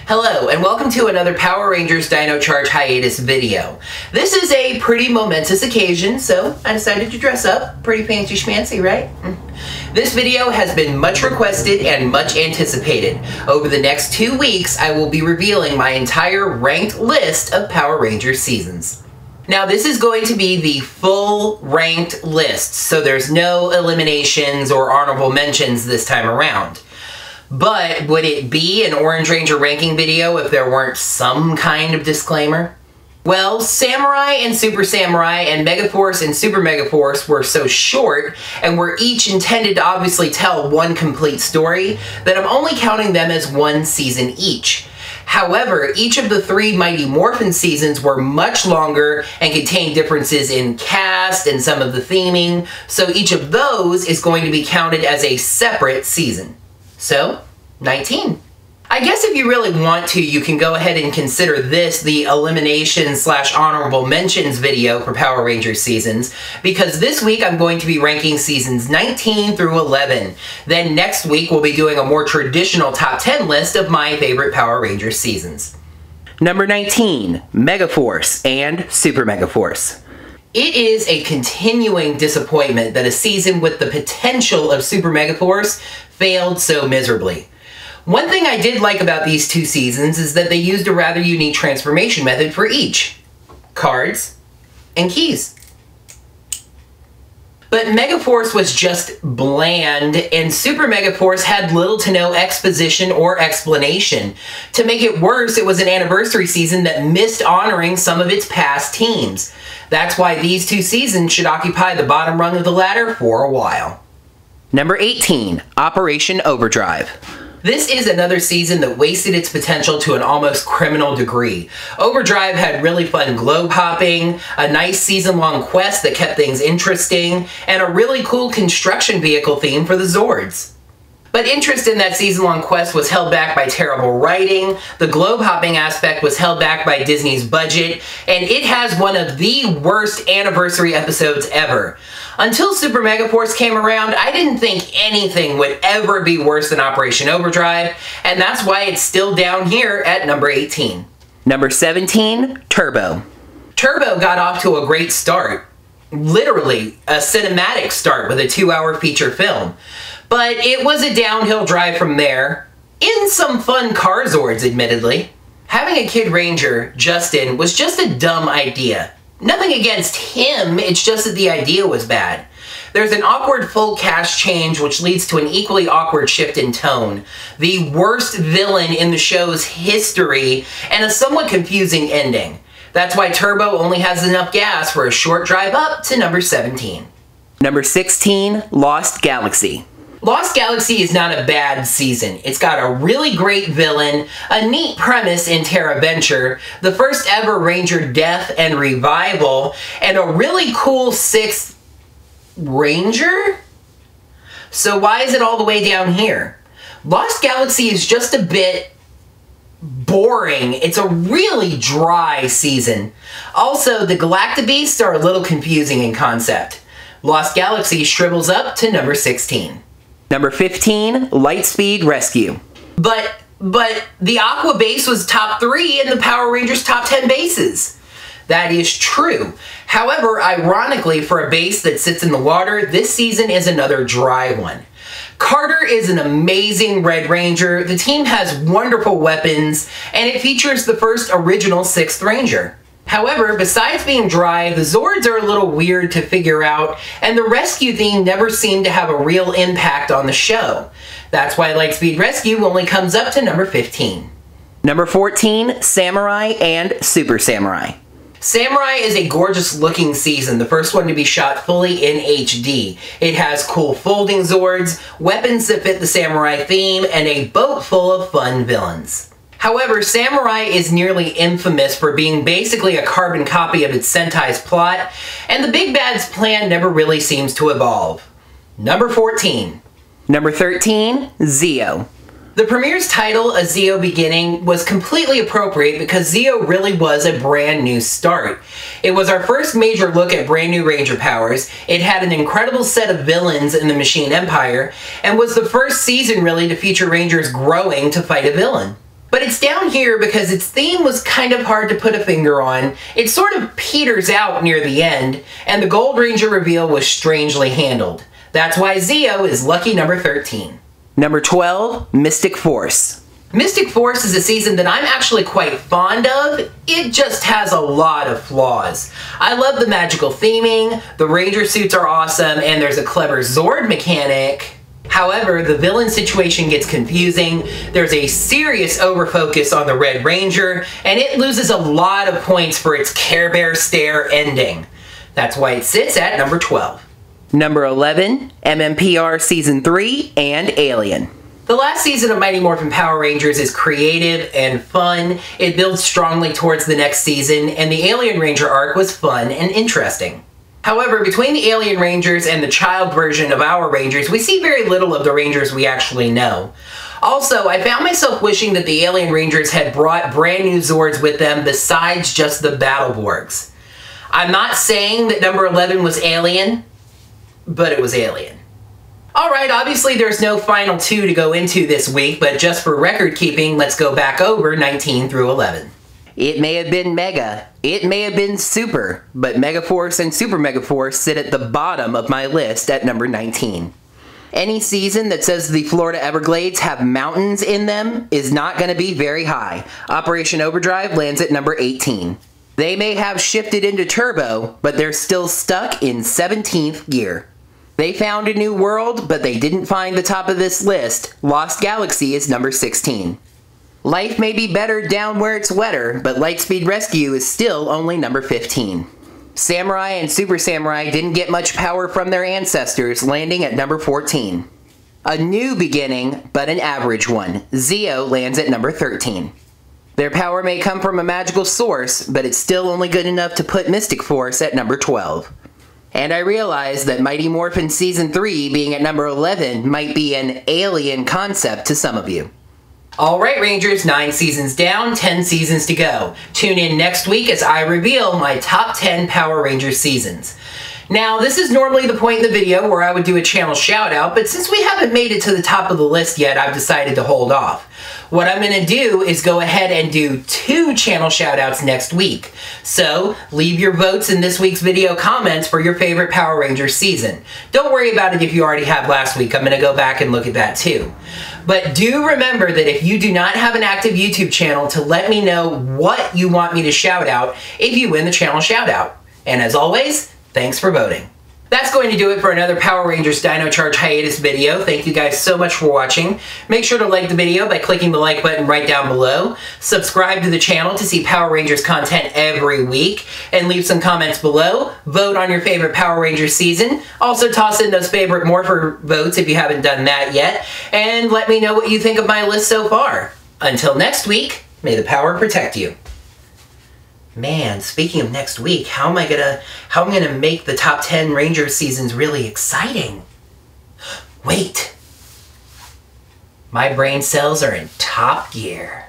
Hello, and welcome to another Power Rangers Dino Charge Hiatus video. This is a pretty momentous occasion, so I decided to dress up. Pretty fancy schmancy, right? This video has been much requested and much anticipated. Over the next 2 weeks, I will be revealing my entire ranked list of Power Rangers seasons. Now, this is going to be the full ranked list, so there's no eliminations or honorable mentions this time around. But would it be an Orange Ranger ranking video if there weren't some kind of disclaimer? Well, Samurai and Super Samurai and Megaforce and Super Megaforce were so short and were each intended to obviously tell one complete story that I'm only counting them as one season each. However, each of the 3 Mighty Morphin seasons were much longer and contained differences in cast and some of the theming, so each of those is going to be counted as a separate season. So, 19. I guess if you really want to, you can go ahead and consider this the elimination / honorable mentions video for Power Rangers seasons, because this week I'm going to be ranking seasons 19 through 11. Then next week we'll be doing a more traditional top 10 list of my favorite Power Rangers seasons. Number 19, Megaforce and Super Megaforce. It is a continuing disappointment that a season with the potential of Super Megaforce failed so miserably. One thing I did like about these 2 seasons is that they used a rather unique transformation method for each. Cards and keys. But Megaforce was just bland, and Super Megaforce had little to no exposition or explanation. To make it worse, it was an anniversary season that missed honoring some of its past teams. That's why these 2 seasons should occupy the bottom rung of the ladder for a while. Number 18, Operation Overdrive. This is another season that wasted its potential to an almost criminal degree. Overdrive had really fun globe hopping, a nice season-long quest that kept things interesting, and a really cool construction vehicle theme for the Zords. But interest in that season-long quest was held back by terrible writing, the globe hopping aspect was held back by Disney's budget, and it has one of the worst anniversary episodes ever. Until Super Megaforce came around, I didn't think anything would ever be worse than Operation Overdrive, and that's why it's still down here at number 18. Number 17, Turbo. Turbo got off to a great start. Literally, a cinematic start with a 2-hour feature film. But it was a downhill drive from there, in some fun car Zords, admittedly. Having a Kid Ranger, Justin, was just a dumb idea. Nothing against him, it's just that the idea was bad. There's an awkward full cast change which leads to an equally awkward shift in tone, the worst villain in the show's history, and a somewhat confusing ending. That's why Turbo only has enough gas for a short drive up to number 17. Number 16, Lost Galaxy. Lost Galaxy is not a bad season. It's got a really great villain, a neat premise in Terra Venture, the first ever Ranger death and revival, and a really cool 6th Ranger? So why is it all the way down here? Lost Galaxy is just a bit boring. It's a really dry season. Also, the Galactabeasts are a little confusing in concept. Lost Galaxy shrivels up to number 16. Number 15, Lightspeed Rescue. But the Aqua base was top 3 in the Power Rangers top 10 bases. That is true. However, ironically, for a base that sits in the water, this season is another dry one. Carter is an amazing Red Ranger, the team has wonderful weapons, and it features the first original 6th Ranger. However, besides being dry, the Zords are a little weird to figure out, and the rescue theme never seemed to have a real impact on the show. That's why Lightspeed Rescue only comes up to number 15. Number 14, Samurai and Super Samurai. Samurai is a gorgeous looking season, the first one to be shot fully in HD. It has cool folding Zords, weapons that fit the Samurai theme, and a boat full of fun villains. However, Samurai is nearly infamous for being basically a carbon copy of its Sentai's plot, and the Big Bad's plan never really seems to evolve. Number 14. Number 13, Zeo. The premiere's title, A Zeo Beginning, was completely appropriate because Zeo really was a brand new start. It was our first major look at brand new Ranger powers, it had an incredible set of villains in the Machine Empire, and was the first season really to feature Rangers growing to fight a villain. But it's down here because its theme was kind of hard to put a finger on. It sort of peters out near the end, and the Gold Ranger reveal was strangely handled. That's why Zeo is lucky number 13. Number 12, Mystic Force. Mystic Force is a season that I'm actually quite fond of. It just has a lot of flaws. I love the magical theming, the Ranger suits are awesome, and there's a clever Zord mechanic. However, the villain situation gets confusing, there's a serious overfocus on the Red Ranger, and it loses a lot of points for its Care Bear stare ending. That's why it sits at number 12. Number 11, MMPR Season 3 and Alien. The last season of Mighty Morphin Power Rangers is creative and fun. It builds strongly towards the next season, and the Alien Ranger arc was fun and interesting. However, between the Alien Rangers and the child version of our Rangers, we see very little of the Rangers we actually know. Also, I found myself wishing that the Alien Rangers had brought brand new Zords with them besides just the Battleborgs. I'm not saying that number 11 was Alien, but it was Alien. Alright, obviously there's no final 2 to go into this week, but just for record keeping, let's go back over 19 through 11. It may have been Mega, it may have been Super, but Megaforce and Super Megaforce sit at the bottom of my list at number 19. Any season that says the Florida Everglades have mountains in them is not going to be very high. Operation Overdrive lands at number 18. They may have shifted into Turbo, but they're still stuck in 17th gear. They found a new world, but they didn't find the top of this list. Lost Galaxy is number 16. Life may be better down where it's wetter, but Lightspeed Rescue is still only number 15. Samurai and Super Samurai didn't get much power from their ancestors, landing at number 14. A new beginning, but an average one. Zeo lands at number 13. Their power may come from a magical source, but it's still only good enough to put Mystic Force at number 12. And I realize that Mighty Morphin Season 3 being at number 11 might be an alien concept to some of you. Alright Rangers, 9 seasons down, 10 seasons to go. Tune in next week as I reveal my top 10 Power Rangers seasons. Now, this is normally the point in the video where I would do a channel shout out, but since we haven't made it to the top of the list yet, I've decided to hold off. What I'm going to do is go ahead and do 2 channel shout outs next week. So, leave your votes in this week's video comments for your favorite Power Rangers season. Don't worry about it if you already have last week, I'm going to go back and look at that too. But do remember that if you do not have an active YouTube channel, to let me know what you want me to shout out if you win the channel shout out. And as always, thanks for voting. That's going to do it for another Power Rangers Dino Charge Hiatus video. Thank you guys so much for watching. Make sure to like the video by clicking the like button right down below. Subscribe to the channel to see Power Rangers content every week. And leave some comments below. Vote on your favorite Power Rangers season. Also toss in those favorite Morpher votes if you haven't done that yet. And let me know what you think of my list so far. Until next week, may the power protect you. Man, speaking of next week, how am I gonna make the top 10 Ranger seasons really exciting? Wait. My brain cells are in top gear.